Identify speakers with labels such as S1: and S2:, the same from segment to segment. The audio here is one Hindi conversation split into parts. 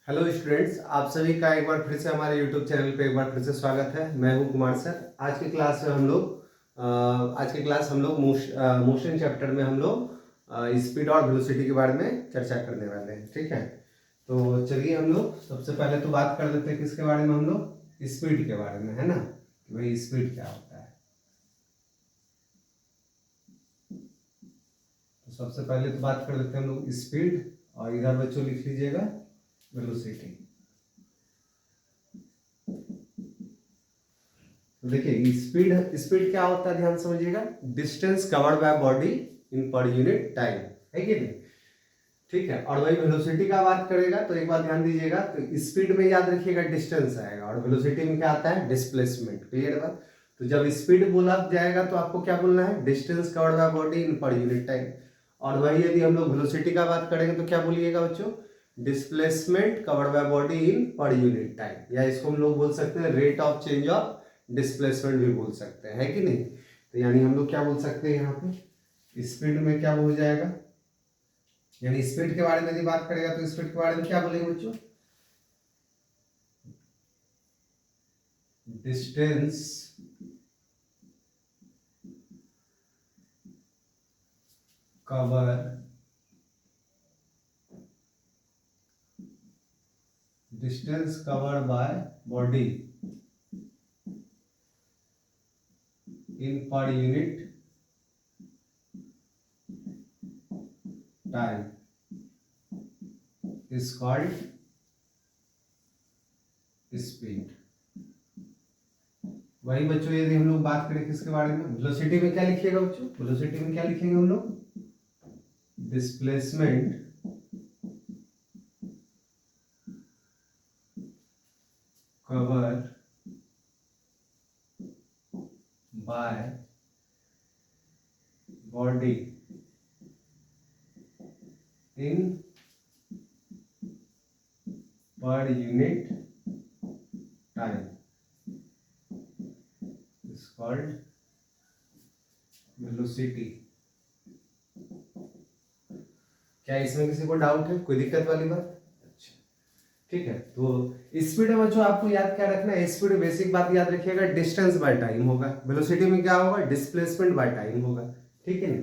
S1: हेलो स्टूडेंट्स, आप सभी का एक बार फिर से हमारे यूट्यूब चैनल पे एक बार फिर से स्वागत है। मैं हूं कुमार सर। आज की क्लास में हम लोग मोशन चैप्टर में हम लोग स्पीड और वेलोसिटी के बारे में चर्चा करने वाले हैं। ठीक है, तो चलिए हम लोग सबसे पहले तो बात कर लेते हैं किसके बारे में, हम लोग स्पीड के बारे में, है ना, कि भाई स्पीड क्या होता है। तो सबसे पहले तो बात कर लेते हैं हम लोग स्पीड, और इधर बच्चों लिख लीजिएगा वेलोसिटी। तो देखिए स्पीड स्पीड क्या होता है, ध्यान समझिएगा। Distance covered by body in per unit time, है कि नहीं। ठीक है, और वही वेलोसिटी का बात करेगा तो एक बात ध्यान दीजिएगा, तो स्पीड में याद रखिएगा डिस्टेंस आएगा, और वेलोसिटी में क्या आता है, डिस्प्लेसमेंट। क्लियर बात। तो जब स्पीड बोला जाएगा तो आपको क्या बोलना है, distance covered by body in per unit time. और वही यदि हम लोग वेलोसिटी का बात करेंगे तो क्या बोलिएगा बच्चों, displacement covered by body in per unit time, या इसको हम लोग बोल सकते हैं rate of change of displacement भी बोल सकते हैं, है कि नहीं। तो यानी हम लोग क्या बोल सकते हैं यहाँ पे, स्पीड में क्या हो जाएगा, यानी स्पीड के बारे में यदि बात करेगा तो स्पीड के बारे में क्या बोलेंगे बच्चों, distance cover distance cover by body in per unit time is called speed. वही बच्चों यदि हम लोग बात करें किसके बारे में, वेलोसिटी में क्या लिखिएगा बच्चों, वेलोसिटी में क्या लिखेंगे हम लोग, displacement cover by body in per unit time is called velocity. क्या इसमें किसी को डाउट है, कोई दिक्कत वाली बात? अच्छा, ठीक है। तो स्पीड में बच्चों आपको याद क्या रखना है, स्पीड बेसिक बात याद रखिएगा, डिस्टेंस बाय टाइम होगा। वेलोसिटी में क्या होगा, डिस्प्लेसमेंट बाय टाइम होगा। ठीक है नहीं।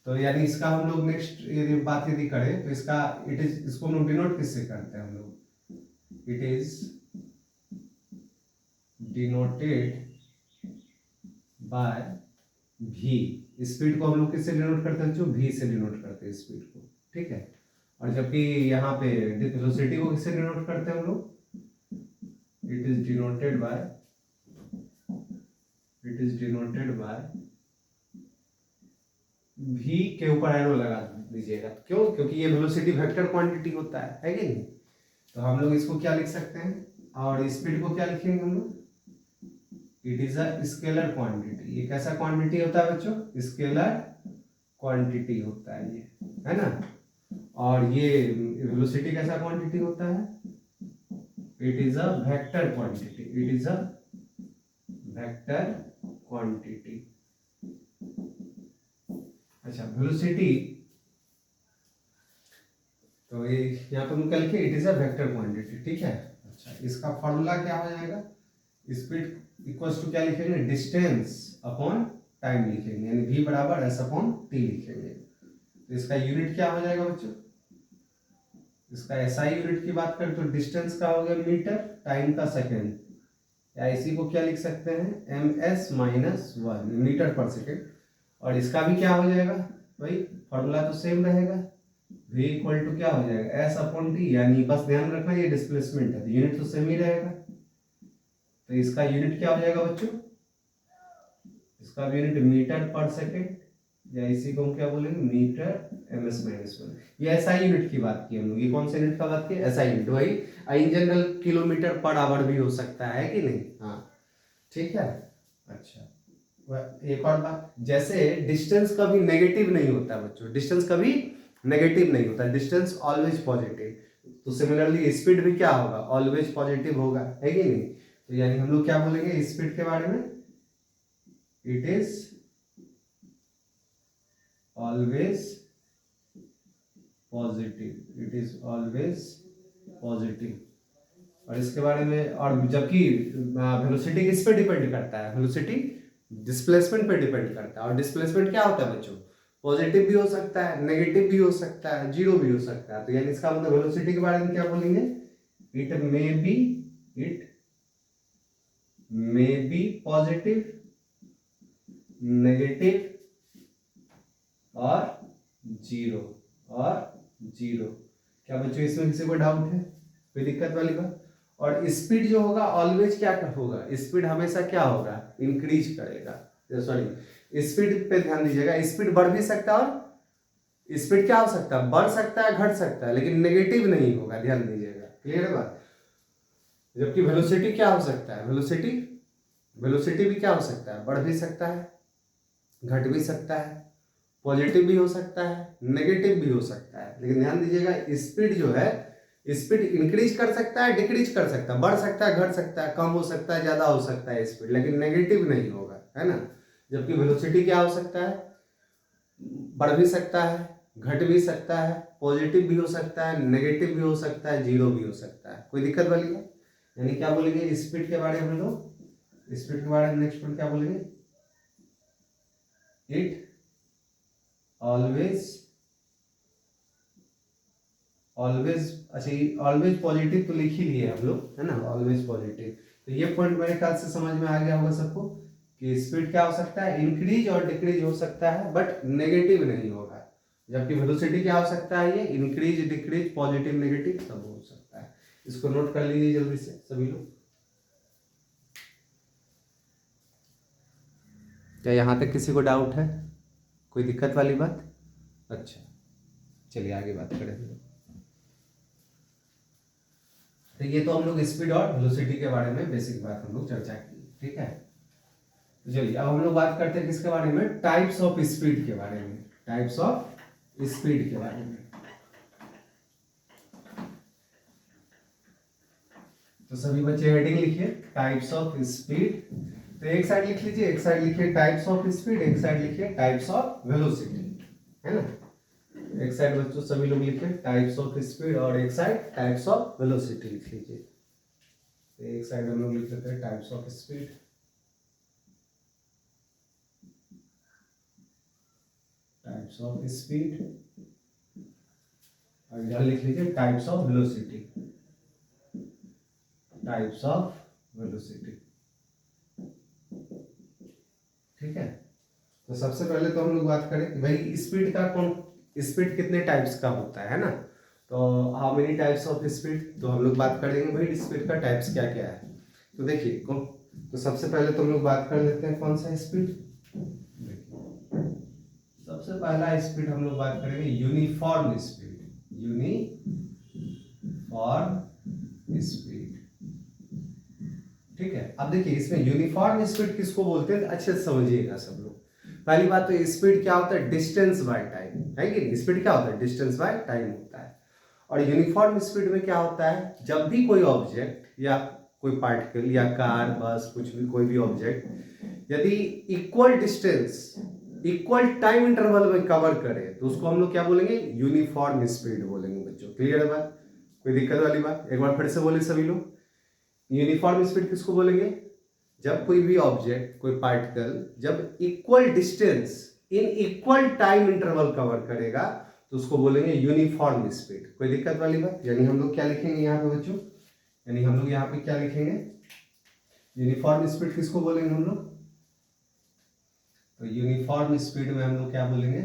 S1: तो यानी इसका हम लोग नेक्स्ट यदि बात यदि करें तो इसका इट इज, इसको हम लोग डिनोट किससे करते हैं हम लोग, इट इज डिनोटेड बाय भी। स्पीड को हम लोग किससे डिनोट करते हैं बच्चों, भी से डिनोट करते हैं स्पीड को। ठीक है, और जबकि यहाँ पे वेलोसिटी को किससे डिनोट करते हैं हम लोग, इट इज डिनोटेड बाय भी के ऊपर एरो लगा दीजिएगा। क्यों, क्योंकि ये वेलोसिटी वेक्टर क्वांटिटी होता है कि नहीं। तो हम लोग इसको क्या लिख सकते हैं, और स्पीड को क्या लिखेंगे हम लोग, it is a scalar quantity. ये कैसा क्वांटिटी होता है बच्चों, स्केलर क्वांटिटी होता है ये, है ना। और ये वेलोसिटी कैसा क्वांटिटी होता है, it is a vector quantity, it is a vector quantity. अच्छा, वेलोसिटी, तो ये यहाँ पर हम क्या लिखे, it is a vector quantity. ठीक है। अच्छा, इसका फॉर्मूला क्या हो जाएगा, स्पीड इक्वल्स टू क्या लिखेंगे, डिस्टेंस अपॉन टाइम लिखेंगे, यानी v बराबर s अपॉन t लिखेंगे। तो इसका यूनिट क्या हो जाएगा बच्चों, इसका SI यूनिट की बात करें तो डिस्टेंस का हो गया मीटर, टाइम का सेकेंड, या इसी को क्या लिख सकते हैं, ms माइनस 1 मीटर पर सेकेंड। और इसका भी क्या हो जाएगा भाई, फॉर्मूला तो सेम रहेगा, v इक्वल टू क्या हो जाएगा, s अपॉन टी, यानी बस ध्यान रखना ये डिस्प्लेसमेंट है, यूनिट तो सेम ही रहेगा। तो इसका यूनिट क्या हो जाएगा बच्चों, इसका भी यूनिट मीटर पर सेकेंड, या इसी को हम क्या बोलेंगे, मीटर ms माइनस 1। ये एसआई यूनिट की बात की हम लोग, ये कौन से यूनिट का बात की, एसआई यूनिट। वही in general kilometre per hour भी हो सकता है कि नहीं। हाँ, ठीक है। अच्छा, एक और बात, जैसे डिस्टेंस कभी नेगेटिव नहीं होता बच्चों, डिस्टेंस कभी नेगेटिव नहीं होता, डिस्टेंस ऑलवेज पॉजिटिव। तो सिमिलरली स्पीड भी क्या होगा, ऑलवेज पॉजिटिव होगा, है कि नहीं। तो यानी हम लोग क्या बोलेंगे स्पीड के बारे में, it is always positive, it is always positive. और इसके बारे में, और जबकि वेलोसिटी किस पे डिपेंड करता है, वेलोसिटी डिस्प्लेसमेंट पे डिपेंड करता है। और डिस्प्लेसमेंट क्या होता है बच्चों, पॉजिटिव भी हो सकता है, नेगेटिव भी हो सकता है, जीरो भी हो सकता है। तो यानी इसका मतलब वेलोसिटी के बारे में क्या बोलेंगे, it may be positive, negative और जीरो। क्या बच्चों इसमें किसी को डाउट है, कोई दिक्कत वाली बात? और स्पीड जो होगा ऑलवेज क्या होगा, स्पीड हमेशा क्या होगा, इंक्रीज करेगा। सॉरी, स्पीड पे ध्यान दीजिएगा, स्पीड बढ़ भी सकता है और स्पीड क्या हो सकता है, बढ़ सकता है, घट सकता है, लेकिन नेगेटिव नहीं होगा, ध्यान दीजिएगा। क्लियर है बात? जबकि वेलोसिटी क्या हो सकता है, वेलोसिटी भी क्या हो सकता है, बढ़ भी सकता है, घट भी सकता है, पॉजिटिव भी हो सकता है, नेगेटिव भी हो सकता है। लेकिन ध्यान दीजिएगा, स्पीड जो है, स्पीड इंक्रीज कर सकता है, डिक्रीज कर सकता है, बढ़ सकता है, घट सकता है, कम हो सकता है, ज्यादा हो सकता है स्पीड, लेकिन नेगेटिव नहीं होगा, है ना। जबकि वेलोसिटी क्या हो सकता है, बढ़ भी सकता है, घट भी सकता है, पॉजिटिव भी हो सकता है, नेगेटिव भी हो सकता है, जीरो भी हो सकता है। कोई दिक्कत वाली है? यानी क्या बोलेंगे स्पीड के बारे में हम लोग, स्पीड के बारे में नेक्स्ट पॉइंट क्या बोलेंगे, इट ऑलवेज अच्छा, ये ऑलवेज पॉजिटिव तो लिख ही लिए हम लोग, है ना, ऑलवेज पॉजिटिव। तो ये पॉइंट मेरे ख्याल से समझ में आ गया होगा सबको कि स्पीड क्या हो सकता है, इंक्रीज और डिक्रीज हो सकता है, बट नेगेटिव नहीं होगा। जबकि वेलोसिटी क्या हो सकता है, ये इंक्रीज, डिक्रीज, पॉजिटिव, नेगेटिव सब हो सकता है। इसको नोट कर लीजिए जल्दी से सभी लोग। क्या यहाँ तक किसी को डाउट है, कोई दिक्कत वाली बात? अच्छा, चलिए आगे बात करें। तो ये तो हम लोग स्पीड और वेलोसिटी के बारे में बेसिक बात हम लोग चर्चा की, ठीक है। तो चलिए अब हम लोग बात करते हैं किसके बारे में, टाइप्स ऑफ स्पीड के बारे में, टाइप्स ऑफ स्पीड के बारे में। तो सभी बच्चे हेडिंग लिखिए, टाइप्स ऑफ स्पीड। तो एक साइड लिख लीजिए, एक साइड लिखिए टाइप्स ऑफ स्पीड, एक साइड लिखिए टाइप्स ऑफ वेलोसिटी, है ना। एक साइड बच्चों सभी लोग लिखिए टाइप्स ऑफ स्पीड और एक साइड टाइप्स ऑफ वेलोसिटी लिख लीजिए। एक साइड हम लोग लिख लेते हैं types of speed, types of speed, और इधर लिख लीजिए types of velocity, types of velocity, ठीक है। तो सबसे पहले तो हम लोग बात करें कि भाई स्पीड का स्पीड कितने टाइप्स का होता है ना। तो how many types of speed, तो हम लोग बात करेंगे भाई स्पीड का टाइप्स क्या क्या है। तो देखिए तो सबसे पहले तो हम लोग बात कर लेते हैं कौन सा स्पीड। सबसे पहला स्पीड हम लोग बात करेंगे यूनिफॉर्म स्पीड, यूनिफॉर्म स्पीड, ठीक है। अब देखिए इसमें यूनिफॉर्म स्पीड किसको बोलते हैं, अच्छे से समझिएगा सब लोग। पहली बात तो स्पीड क्या होता है, डिस्टेंस बाय टाइम, है कि नहीं। स्पीड क्या होता है, डिस्टेंस बाय टाइम होता है। और यूनिफॉर्म स्पीड में क्या होता है, जब भी कोई ऑब्जेक्ट या कोई पार्टिकल या कार, बस, कुछ भी, कोई भी ऑब्जेक्ट यदि equal distance, equal time interval में कवर करे तो उसको हम लोग क्या बोलेंगे, यूनिफॉर्म स्पीड बोलेंगे बच्चों। क्लियर है बात, कोई दिक्कत वाली बात? एक बार फिर से बोले सभी लोग, यूनिफॉर्म स्पीड किसको बोलेंगे, जब कोई भी ऑब्जेक्ट, कोई पार्टिकल जब equal distance in equal time interval cover करेगा तो उसको बोलेंगे यूनिफॉर्म स्पीड। कोई दिक्कत वाली बात? यानी हम लोग क्या लिखेंगे यहाँ पे बच्चों, यानी हम लोग यहाँ पे क्या लिखेंगे, यूनिफॉर्म स्पीड किसको बोलेंगे हम लोग। तो यूनिफॉर्म स्पीड में हम लोग क्या बोलेंगे,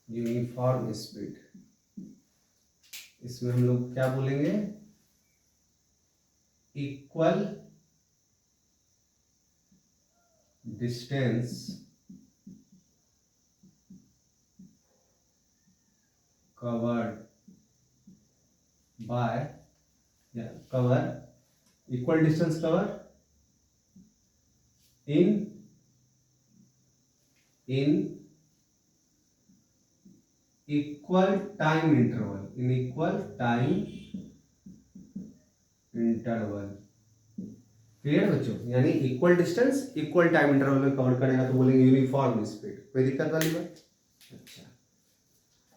S1: यूनिफॉर्म स्पीड, इसमें हम लोग क्या बोलेंगे, इक्वल डिस्टेंस कवर्ड बाय, या cover, equal distance cover in equal time interval, in equal time interval. Clear बच्चों, यानी equal distance equal time interval में कवर करेगा तो बोलेंगे यूनिफॉर्म स्पीड। कोई दिक्कत वाली बात? अच्छा,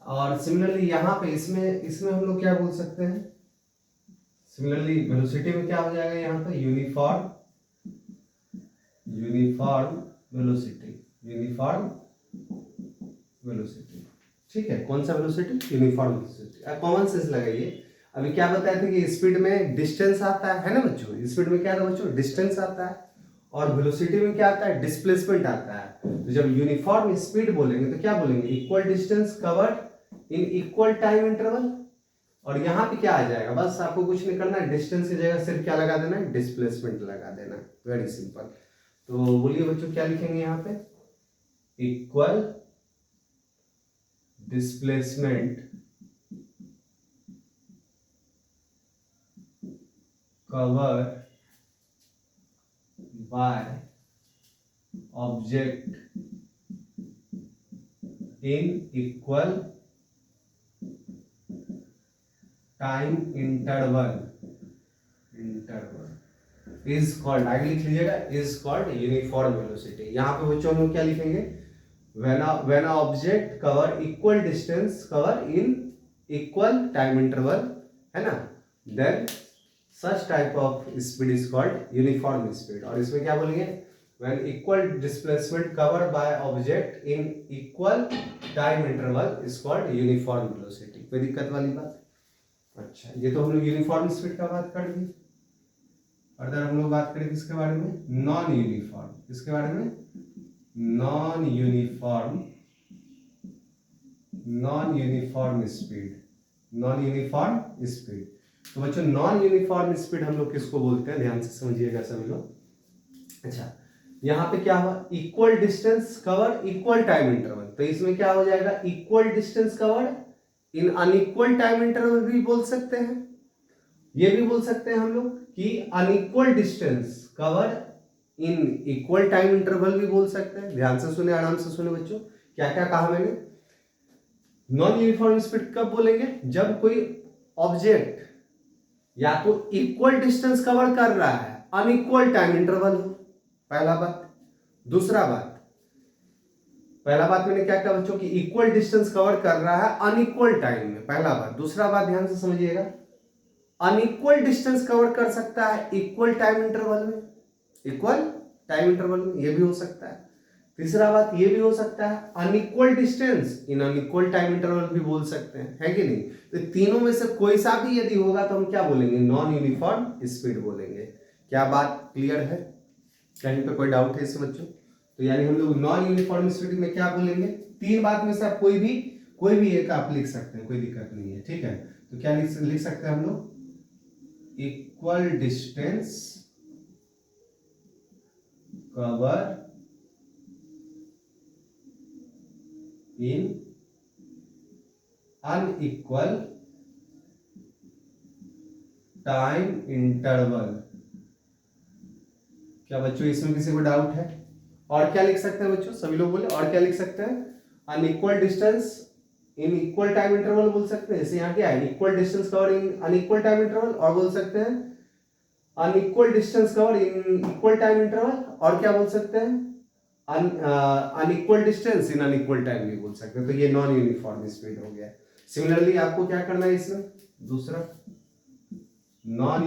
S1: और सिमिलरली यहाँ पे इसमें इसमें हम लोग क्या बोल सकते हैं, सिमिलरली वेलोसिटी में क्या हो जाएगा यहाँ पे, यूनिफॉर्म वेलोसिटी, यूनिफॉर्म वेलोसिटी। ठीक है, कौन सा velocity, uniform velocity. Common sense लगाइए। अभी क्या बताया था कि स्पीड में डिस्टेंस आता है ना बच्चों, स्पीड में क्या था बच्चों, डिस्टेंस आता है, और वेलोसिटी में क्या आता है, डिस्प्लेसमेंट आता है। तो जब यूनिफॉर्म स्पीड बोलेंगे तो क्या बोलेंगे, equal distance covered in equal time interval. और यहाँ पे क्या आ जाएगा, बस आपको कुछ नहीं करना है, डिस्टेंस की जगह सिर्फ क्या लगा देना है, डिस्प्लेसमेंट लगा देना है, वेरी सिंपल। तो बोलिए बच्चों क्या लिखेंगे यहाँ पे, equal displacement cover by object in equal time interval is called, आगे लिख लीजिएगा, इज कॉल्ड यूनिफॉर्म वेलोसिटी। यहाँ पे बच्चों हम लोग क्या लिखेंगे, when a object cover equal distance cover in equal time interval, है ना, then such type of speed is called uniform speed. और इसमें क्या बोलेंगे, when equal displacement cover by object in equal time interval is called uniform velocity. कोई दिक्कत वाली बात? अच्छा, ये तो हम लोग यूनिफॉर्म स्पीड का बात कर दी। अगर हम लोग बात करें किसके बारे में, नॉन यूनिफॉर्म, किसके बारे में, non uniform speed, non uniform speed. तो बच्चों नॉन यूनिफॉर्म स्पीड हम लोग किसको बोलते हैं, ध्यान से समझिएगा सभी लोग। अच्छा, यहाँ पे क्या हुआ, equal distance cover equal time interval, तो इसमें क्या हो जाएगा, इक्वल डिस्टेंस कवर इन अनइक्वल टाइम इंटरवल भी बोल सकते हैं। ये भी बोल सकते हैं हम लोग कि unequal distance cover in equal time interval भी बोल सकते हैं। ध्यान से सुने, आराम से सुने बच्चों, क्या क्या कहा मैंने। नॉन यूनिफॉर्म स्पीड कब बोलेंगे, जब कोई ऑब्जेक्ट या तो इक्वल डिस्टेंस कवर कर रहा है, अनइक्वल टाइम इंटरवल हो, पहला बात। दूसरा बात, पहला बात मैंने क्या कहा बच्चों कि इक्वल डिस्टेंस कवर कर रहा है अनइक्वल टाइम में, पहला बात। दूसरा बात ध्यान से समझिएगा, अनइक्वल डिस्टेंस कवर कर सकता है इक्वल टाइम इंटरवल में, इक्वल टाइम इंटरवल में, ये भी हो सकता है। तीसरा बात ये भी हो सकता है unequal distance in unequal time interval भी बोल सकते हैं, है कि नहीं। तो तीनों में से कोई सा भी यदि होगा तो हम क्या बोलेंगे, नॉन यूनिफॉर्म स्पीड बोलेंगे। क्या बात क्लियर है, कहीं पे कोई डाउट है इस बच्चों? तो यानी हम लोग नॉन यूनिफॉर्म स्पीड में क्या बोलेंगे, तीन बात में से आप कोई भी एक आप लिख सकते हैं, कोई दिक्कत नहीं है, ठीक है। तो क्या लिख सकते हैं हम लोग, इक्वल डिस्टेंस कवर इन अनइक्वल टाइम इंटरवल। क्या बच्चों इसमें किसी को डाउट है? और क्या लिख सकते हैं बच्चों, सभी लोग बोले, और क्या लिख सकते हैं, unequal distance in equal time interval बोल सकते हैं, जैसे यहाँ क्या है, इक्वल डिस्टेंस कवर इन अनइक्वल टाइम इंटरवल, और बोल सकते हैं unequal distance cover in equal time interval, और क्या बोल सकते हैं, unequal distance in unequal time भी बोल सकते हैं। तो ये नॉन यूनिफॉर्म स्पीड हो गया। सिमिलरली आपको क्या करना है इसमें, दूसरा नॉन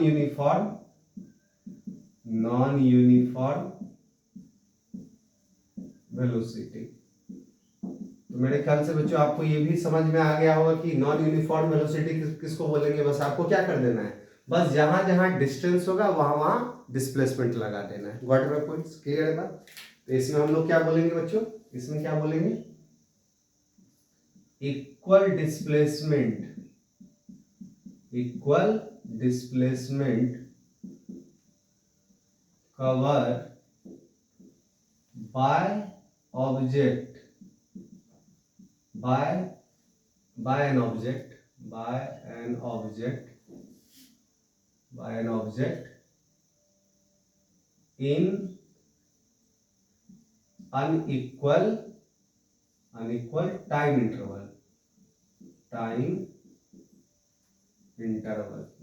S1: यूनिफॉर्म वेलोसिटी। तो मेरे ख्याल से बच्चों आपको ये भी समझ में आ गया होगा कि नॉन यूनिफॉर्म वेलोसिटी किसको बोलेंगे। बस आपको क्या कर देना है, बस जहां जहां डिस्टेंस होगा वहां वहां डिस्प्लेसमेंट लगा देना है। गॉट माय पॉइंट्स, क्लियर है बात। तो इसमें हम लोग क्या बोलेंगे बच्चों, इसमें क्या बोलेंगे, equal displacement cover by object by an object in unequal time interval।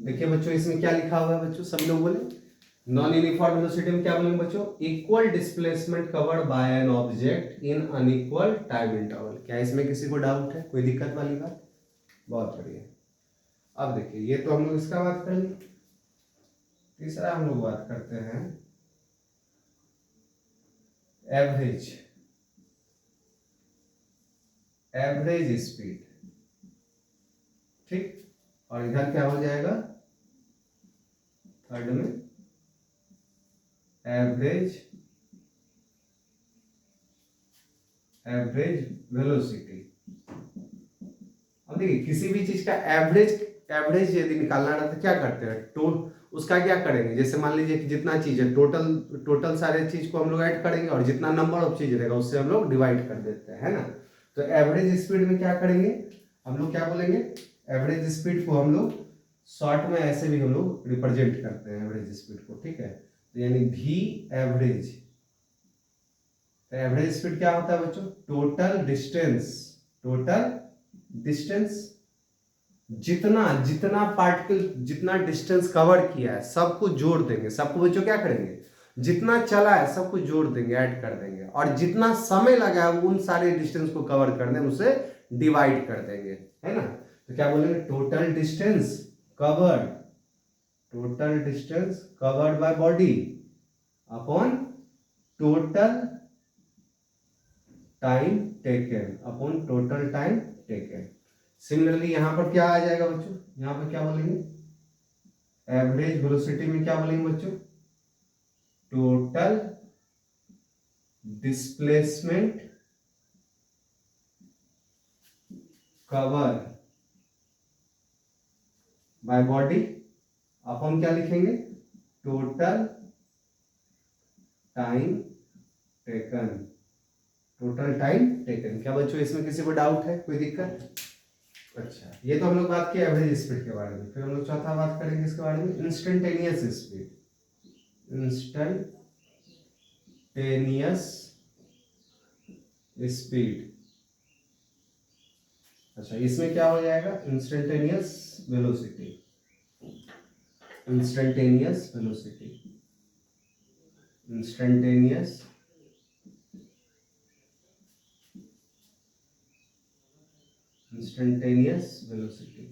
S1: देखिए बच्चों इसमें क्या लिखा हुआ है बच्चों, सभी लोग बोले, नॉन यूनिफॉर्म वेलोसिटी में क्या बोलेंगे बच्चों, equal displacement covered by an object in unequal time interval. क्या इसमें किसी को डाउट है, कोई दिक्कत वाली बात? बहुत बढ़िया। अब देखिए ये तो हम लोग इसका बात कर ली। तीसरा हम लोग बात करते हैं एवरेज, एवरेज स्पीड। ठीक, और इधर क्या हो जाएगा थर्ड में, एवरेज, एवरेज वेलोसिटी। अब देखिए किसी भी चीज का एवरेज, एवरेज यदि निकालना रहता है क्या करते हैं, उसका क्या करेंगे, जैसे मान लीजिए कि जितना चीज है टोटल सारे चीज को हम लोग ऐड करेंगे और जितना नंबर ऑफ चीज रहेगा उससे हम लोग डिवाइड कर देते हैं, है ना। तो एवरेज स्पीड में क्या करेंगे हम लोग, क्या बोलेंगे, एवरेज स्पीड को हम लोग शॉर्ट में ऐसे भी हम लोग रिप्रेजेंट करते हैं एवरेज स्पीड को, ठीक है। तो यानी वी एवरेज, तो एवरेज स्पीड क्या होता है बच्चों, टोटल डिस्टेंस, टोटल डिस्टेंस, जितना पार्टिकल जितना डिस्टेंस कवर किया है सबको जोड़ देंगे, सबको बच्चों क्या करेंगे, जितना चला है सबको जोड़ देंगे, ऐड कर देंगे, और जितना समय लगा है उन सारे डिस्टेंस को कवर करने में उसे डिवाइड कर देंगे, है ना। तो क्या बोलेंगे, total distance covered, total distance covered by body upon total time taken, upon total time taken. Similarly यहां पर क्या आ जाएगा बच्चों, यहां पर क्या बोलेंगे, एवरेज वेलोसिटी में क्या बोलेंगे बच्चों, total displacement cover by body अपन क्या लिखेंगे, total time taken, total time taken. क्या बच्चों इसमें किसी को डाउट है, कोई दिक्कत? अच्छा, ये तो हम लोग बात की एवरेज स्पीड के बारे में। फिर हम लोग चौथा बात करेंगे इसके बारे में, इंस्टेंटेनियस स्पीड, इंस्टेंटेनियस स्पीड। अच्छा, इसमें क्या हो जाएगा, instantaneous velocity, instantaneous velocity, instantaneous instantaneous velocity.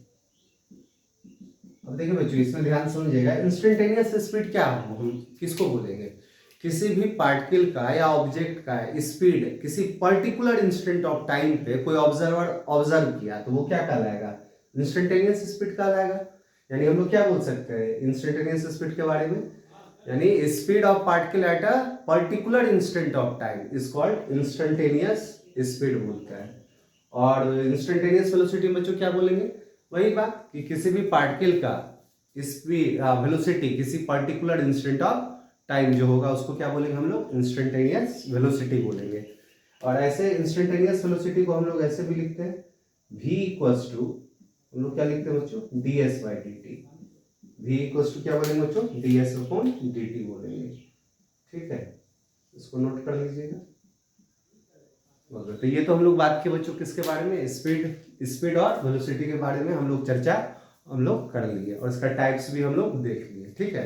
S1: अब देखिए बच्चों इसमें ध्यान समझिएगा, इंस्टेंटेनियस स्पीड क्या हो, हम किसको बोलेंगे, किसी भी पार्टिकल का या ऑब्जेक्ट का स्पीड किसी पर्टिकुलर इंस्टेंट ऑफ टाइम पे कोई ऑब्जर्वर ऑब्जर्व किया तो वो क्या कहलाएगा, इंस्टेंटेनियस स्पीड कहलाएगा। यानी हम लोग क्या बोल सकते हैं इंस्टेंटेनियस स्पीड के बारे में, यानी speed of particle at a particular instant of time is called instantaneous speed बोलते हैं। और इंस्टेंटेनियस वेलोसिटी में बच्चों क्या बोलेंगे, वही बात कि किसी भी पार्टिकल का स्पीड वेलोसिटी किसी पर्टिकुलर इंस्टेंट ऑफ टाइम जो होगा उसको क्या बोलेंगे हम लोग, इंस्टेंटेनियस वेलोसिटी बोलेंगे। और ऐसे इंस्टेंटेनियस वेलोसिटी को हम लोग ऐसे भी लिखते हैं, v इक्वल्स टू, हम लोग क्या लिखते हैं बच्चों, ds by dt। v equals to क्या बोलेंगे बच्चों, ds अपॉन dt बोलेंगे, ठीक है, इसको नोट कर लीजिएगा। तो ये तो हम लोग बात किए बच्चों किसके बारे में, स्पीड और वेलोसिटी के बारे में हम लोग चर्चा हम लोग कर लिए और इसका टाइप्स भी हम लोग देख लिए, ठीक है।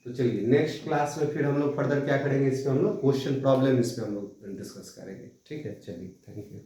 S1: तो चलिए नेक्स्ट क्लास में फिर हम लोग फर्दर क्या करेंगे, इस पे हम लोग क्वेश्चन प्रॉब्लम इस पे हम लोग डिस्कस करेंगे, ठीक है। चलिए, थैंक यू।